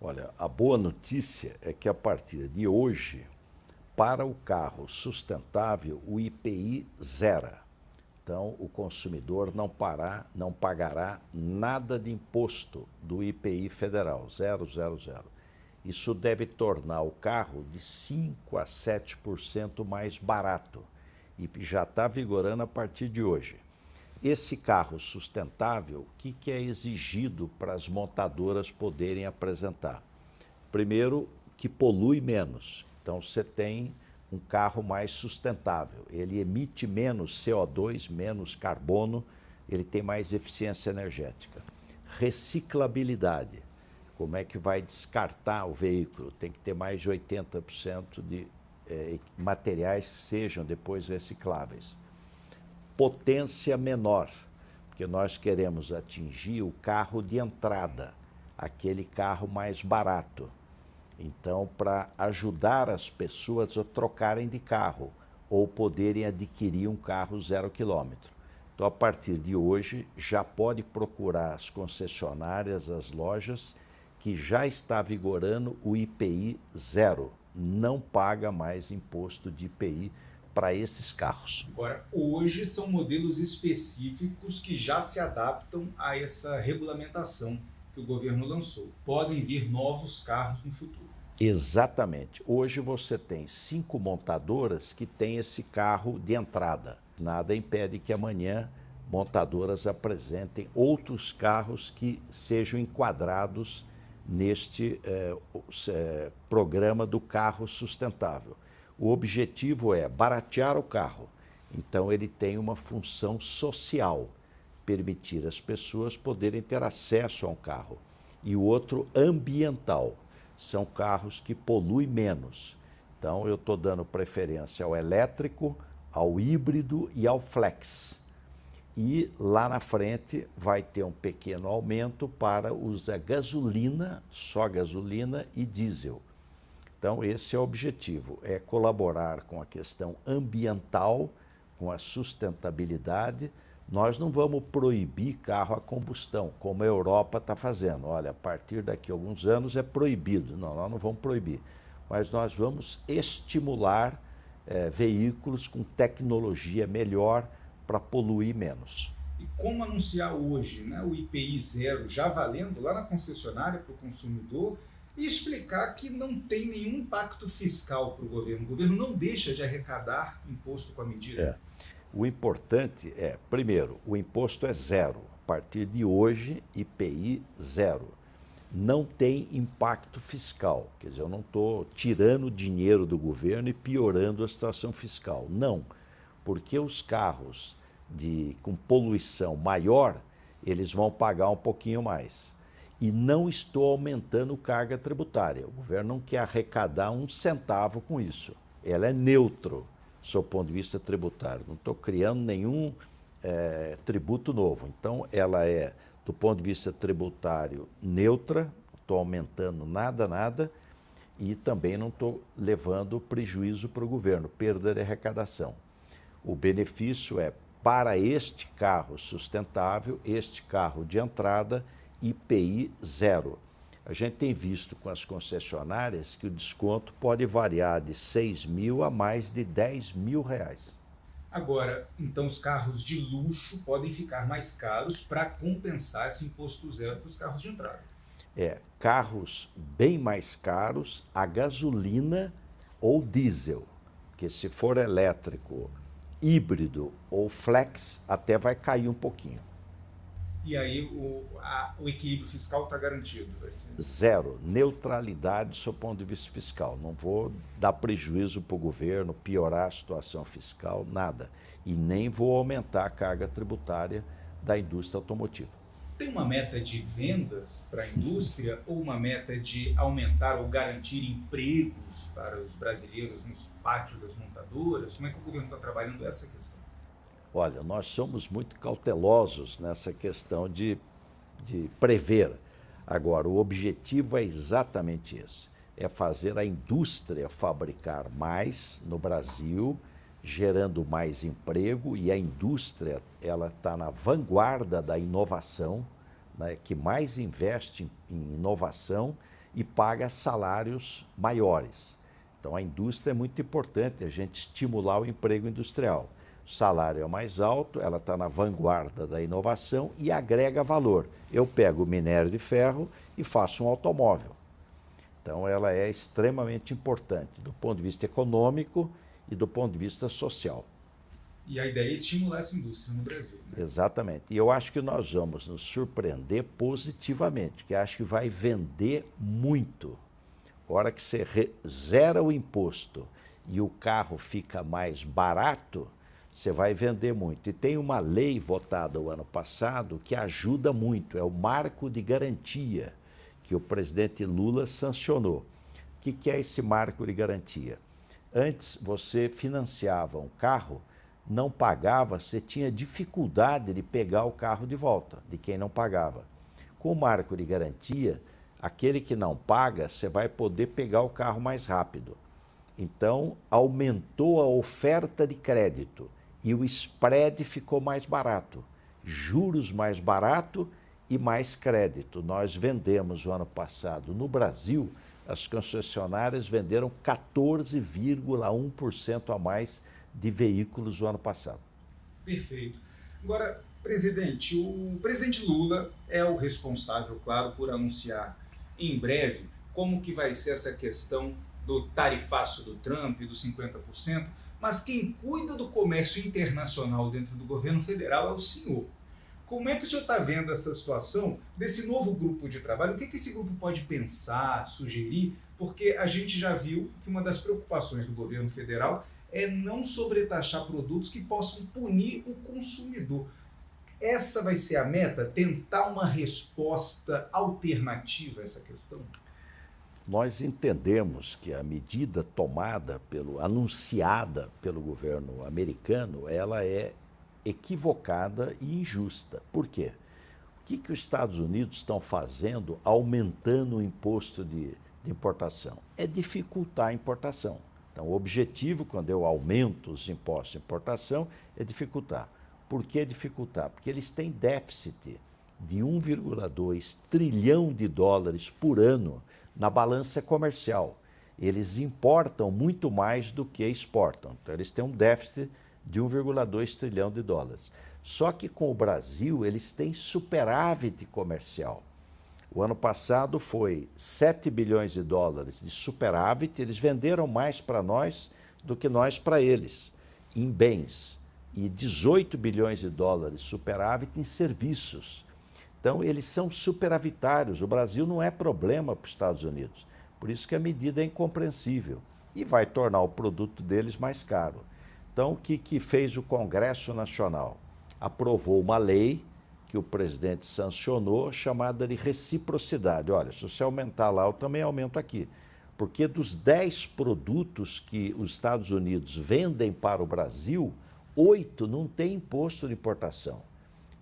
Olha, a boa notícia é que a partir de hoje, para o carro sustentável, o IPI zera. Então, o consumidor não pagará nada de imposto do IPI federal, zero, zero, zero. Isso deve tornar o carro de 5 a 7% mais barato e já está vigorando a partir de hoje. Esse carro sustentável, o que é exigido para as montadoras poderem apresentar? Primeiro, que polui menos. Então, você tem um carro mais sustentável. Ele emite menos CO2, menos carbono, ele tem mais eficiência energética. Reciclabilidade. Como é que vai descartar o veículo? Tem que ter mais de 80% de materiais que sejam depois recicláveis. Potência menor, porque nós queremos atingir o carro de entrada, aquele carro mais barato. Então, para ajudar as pessoas a trocarem de carro ou poderem adquirir um carro 0 km. Então, a partir de hoje, já pode procurar as concessionárias, as lojas, que já está vigorando o IPI zero. Não paga mais imposto de IPI para esses carros. Agora, hoje são modelos específicos que já se adaptam a essa regulamentação que o governo lançou. Podem vir novos carros no futuro. Exatamente. Hoje você tem 5 montadoras que têm esse carro de entrada. Nada impede que amanhã montadoras apresentem outros carros que sejam enquadrados neste programa do carro sustentável. O objetivo é baratear o carro. Então ele tem uma função social, permitir as pessoas poderem ter acesso a um carro. E o outro ambiental. São carros que poluem menos. Então eu estou dando preferência ao elétrico, ao híbrido e ao flex. E lá na frente vai ter um pequeno aumento para usar gasolina, só gasolina e diesel. Então esse é o objetivo, é colaborar com a questão ambiental, com a sustentabilidade. Nós não vamos proibir carro a combustão, como a Europa está fazendo. Olha, a partir daqui a alguns anos é proibido. Não, nós não vamos proibir. Mas nós vamos estimular veículos com tecnologia melhor para poluir menos. E como anunciar hoje, né, o IPI zero já valendo lá na concessionária para o consumidor e explicar que não tem nenhum impacto fiscal para o governo. O governo não deixa de arrecadar imposto com a medida. O importante é, primeiro, o imposto é zero. A partir de hoje, IPI zero. Não tem impacto fiscal. Quer dizer, eu não estou tirando dinheiro do governo e piorando a situação fiscal. Não, porque os carros com poluição maior, eles vão pagar um pouquinho mais. E não estou aumentando carga tributária. O governo não quer arrecadar um centavo com isso. Ela é neutro, do ponto de vista tributário. Não estou criando nenhum tributo novo. Então, ela é, do ponto de vista tributário, neutra, não estou aumentando nada, e também não estou levando prejuízo para o governo, perda de arrecadação. O benefício é para este carro sustentável, este carro de entrada, IPI zero. A gente tem visto com as concessionárias que o desconto pode variar de 6 mil a mais de 10 mil reais. Agora, então os carros de luxo podem ficar mais caros para compensar esse imposto zero para os carros de entrada. Carros bem mais caros a gasolina ou diesel, porque se for elétrico, híbrido ou flex, até vai cair um pouquinho. E aí o equilíbrio fiscal está garantido. Zero, neutralidade do seu ponto de vista fiscal. Não vou dar prejuízo para o governo, piorar a situação fiscal, nada. E nem vou aumentar a carga tributária da indústria automotiva. Tem uma meta de vendas para a indústria ou uma meta de aumentar ou garantir empregos para os brasileiros nos pátios das montadoras? Como é que o governo está trabalhando essa questão? Olha, nós somos muito cautelosos nessa questão de prever. Agora, o objetivo é exatamente esse, é fazer a indústria fabricar mais no Brasil, gerando mais emprego, e a indústria ela está na vanguarda da inovação, né, que mais investe em inovação, e paga salários maiores. Então, a indústria é muito importante, a gente estimular o emprego industrial. O salário é mais alto, ela está na vanguarda da inovação e agrega valor. Eu pego o minério de ferro e faço um automóvel. Então, ela é extremamente importante do ponto de vista econômico e do ponto de vista social. E a ideia é estimular essa indústria no Brasil, né? Exatamente. E eu acho que nós vamos nos surpreender positivamente, que acho que vai vender muito. A hora que você zera o imposto e o carro fica mais barato, você vai vender muito. E tem uma lei votada o ano passado que ajuda muito, é o Marco de Garantia, que o presidente Lula sancionou. O que é esse Marco de Garantia? Antes, você financiava um carro, não pagava, você tinha dificuldade de pegar o carro de volta, de quem não pagava. Com o Marco de Garantia, aquele que não paga, você vai poder pegar o carro mais rápido. Então, aumentou a oferta de crédito e o spread ficou mais barato. Juros mais barato e mais crédito. Nós vendemos o ano passado, no Brasil, as concessionárias venderam 14,1% a mais de veículos no ano passado. Perfeito. Agora, presidente, o presidente Lula é o responsável, claro, por anunciar em breve como que vai ser essa questão do tarifaço do Trump, dos 50%, mas quem cuida do comércio internacional dentro do governo federal é o senhor. Como é que o senhor está vendo essa situação desse novo grupo de trabalho? O que esse grupo pode pensar, sugerir? Porque a gente já viu que uma das preocupações do governo federal é não sobretaxar produtos que possam punir o consumidor. Essa vai ser a meta? Tentar uma resposta alternativa a essa questão? Nós entendemos que a medida anunciada pelo governo americano, ela é equivocada e injusta. Por quê? O que os Estados Unidos estão fazendo aumentando o imposto de importação? É dificultar a importação. Então, o objetivo, quando eu aumento os impostos de importação, é dificultar. Por que dificultar? Porque eles têm déficit de 1,2 trilhão de dólares por ano na balança comercial. Eles importam muito mais do que exportam. Então, eles têm um déficit de 1,2 trilhão de dólares. Só que com o Brasil, eles têm superávit comercial. O ano passado foi 7 bilhões de dólares de superávit, eles venderam mais para nós do que nós para eles, em bens, e 18 bilhões de dólares superávit em serviços. Então, eles são superavitários, o Brasil não é problema para os Estados Unidos, por isso que a medida é incompreensível e vai tornar o produto deles mais caro. Então, o que fez o Congresso Nacional? Aprovou uma lei que o presidente sancionou, chamada de reciprocidade. Olha, se você aumentar lá, eu também aumento aqui. Porque dos 10 produtos que os Estados Unidos vendem para o Brasil, 8 não têm imposto de importação.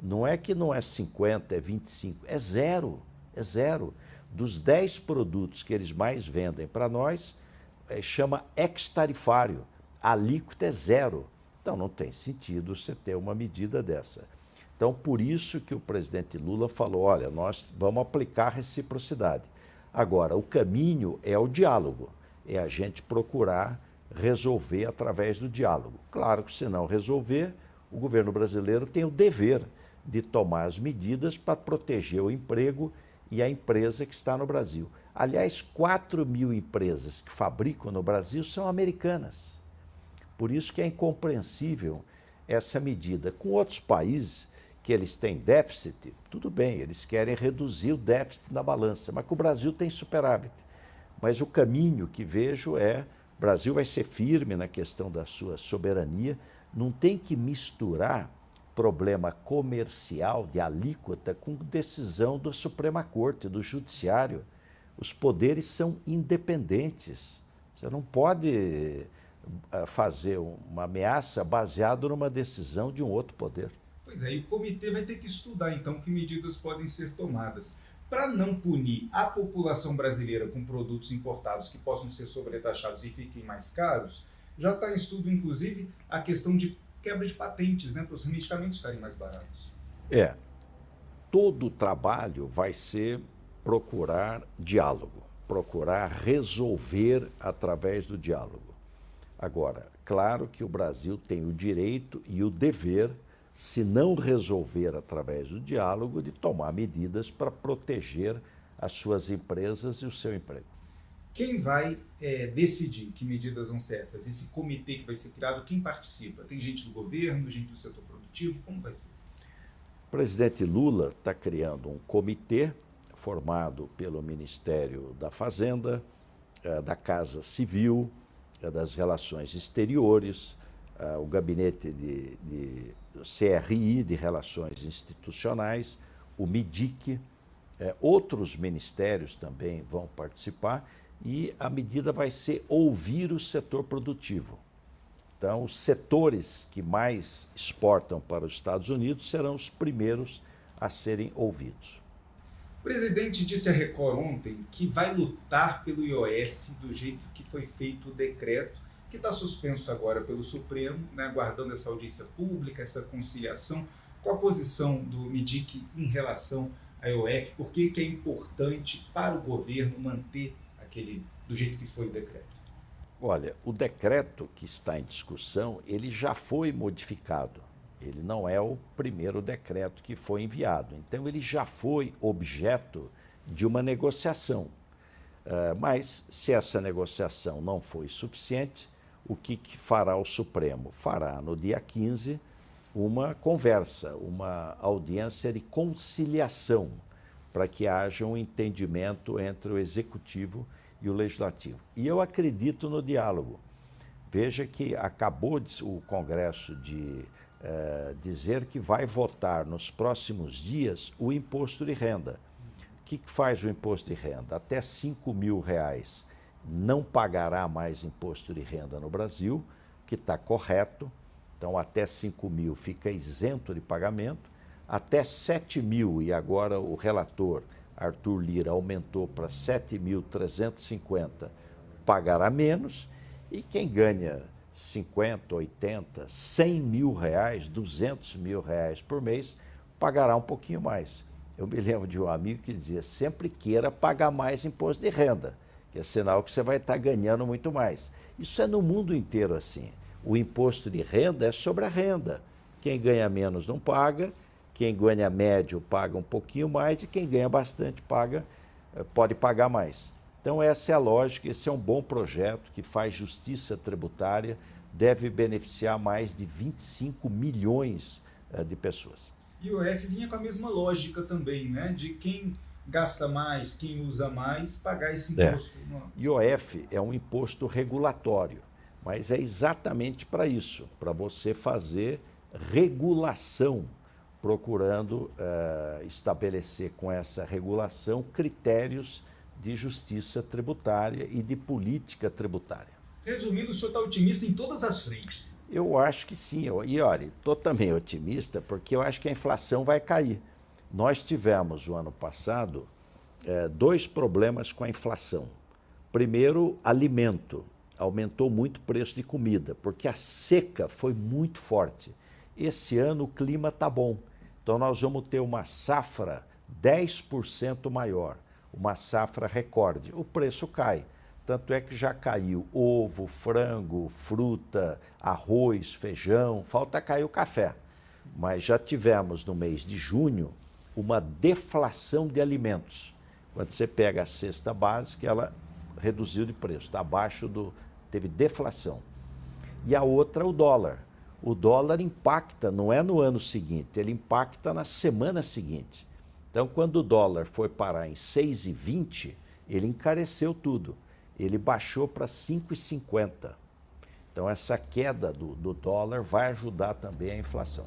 Não é que não é 50, é 25, é zero, é zero. Dos 10 produtos que eles mais vendem para nós, chama ex-tarifário, a alíquota é zero. Então não tem sentido você ter uma medida dessa. Então, por isso que o presidente Lula falou, olha, nós vamos aplicar reciprocidade. Agora, o caminho é o diálogo, é a gente procurar resolver através do diálogo. Claro que, se não resolver, o governo brasileiro tem o dever de tomar as medidas para proteger o emprego e a empresa que está no Brasil. Aliás, 4 mil empresas que fabricam no Brasil são americanas. Por isso que é incompreensível essa medida. Com outros países que eles têm déficit, tudo bem, eles querem reduzir o déficit na balança, mas que o Brasil tem superávit. Mas o caminho que vejo é, o Brasil vai ser firme na questão da sua soberania, não tem que misturar problema comercial de alíquota com decisão da Suprema Corte, do Judiciário. Os poderes são independentes. Você não pode fazer uma ameaça baseada numa decisão de um outro poder. Pois é, e o comitê vai ter que estudar, então, que medidas podem ser tomadas para não punir a população brasileira com produtos importados que possam ser sobretaxados e fiquem mais caros. Já está em estudo, inclusive, a questão de quebra de patentes, né, para os medicamentos ficarem mais baratos. Todo o trabalho vai ser procurar diálogo. procurar resolver através do diálogo. Agora, claro que o Brasil tem o direito e o dever, se não resolver através do diálogo, de tomar medidas para proteger as suas empresas e o seu emprego. Quem vai decidir que medidas vão ser essas? Esse comitê que vai ser criado, quem participa? Tem gente do governo, gente do setor produtivo? Como vai ser? O presidente Lula está criando um comitê formado pelo Ministério da Fazenda, da Casa Civil, das Relações Exteriores, o Gabinete de CRI, de Relações Institucionais, o MIDIC, outros ministérios também vão participar e a medida vai ser ouvir o setor produtivo. Então, os setores que mais exportam para os Estados Unidos serão os primeiros a serem ouvidos. O presidente disse à Record ontem que vai lutar pelo IOF do jeito que foi feito o decreto, que está suspenso agora pelo Supremo, né, aguardando essa audiência pública, essa conciliação. Qual a posição do MIDIC em relação ao IOF? Por que é importante para o governo manter aquele do jeito que foi o decreto? Olha, o decreto que está em discussão, ele já foi modificado. Ele não é o primeiro decreto que foi enviado. Então, ele já foi objeto de uma negociação. Mas, se essa negociação não foi suficiente, o que fará o Supremo? Fará, no dia 15, uma conversa, uma audiência de conciliação, para que haja um entendimento entre o Executivo e o Legislativo. E eu acredito no diálogo. Veja que acabou o Congresso de dizer que vai votar nos próximos dias o imposto de renda. O que faz o imposto de renda? Até R$5.000 não pagará mais imposto de renda no Brasil, que está correto. Então, até 5.000 fica isento de pagamento. Até 7.000, e agora o relator Arthur Lira aumentou para 7.350, pagará menos, e quem ganha 50, 80, 100 mil reais, 200 mil reais por mês, pagará um pouquinho mais. Eu me lembro de um amigo que dizia, sempre queira pagar mais imposto de renda, que é sinal que você vai estar ganhando muito mais. Isso é no mundo inteiro assim. O imposto de renda é sobre a renda. Quem ganha menos não paga, quem ganha médio paga um pouquinho mais e quem ganha bastante pode pagar mais. Então essa é a lógica, esse é um bom projeto que faz justiça tributária, deve beneficiar mais de 25 milhões de pessoas. E o IOF vinha com a mesma lógica também, né? De quem gasta mais, quem usa mais, pagar esse imposto. IOF é um imposto regulatório, mas é exatamente para isso, para você fazer regulação, procurando estabelecer com essa regulação critérios de justiça tributária e de política tributária. Resumindo, o senhor está otimista em todas as frentes? Eu acho que sim. E olha, estou também otimista porque eu acho que a inflação vai cair. Nós tivemos, o ano passado, dois problemas com a inflação. Primeiro, alimento. Aumentou muito o preço de comida, porque a seca foi muito forte. Esse ano o clima está bom. Então nós vamos ter uma safra 10% maior, uma safra recorde. O preço cai. Tanto é que já caiu ovo, frango, fruta, arroz, feijão, falta cair o café. Mas já tivemos no mês de junho uma deflação de alimentos. Quando você pega a cesta básica, ela reduziu de preço, está abaixo teve deflação. E a outra, o dólar. O dólar impacta, não é no ano seguinte, ele impacta na semana seguinte. Então, quando o dólar foi parar em 6,20, ele encareceu tudo. Ele baixou para 5,50. Então, essa queda do dólar vai ajudar também a inflação.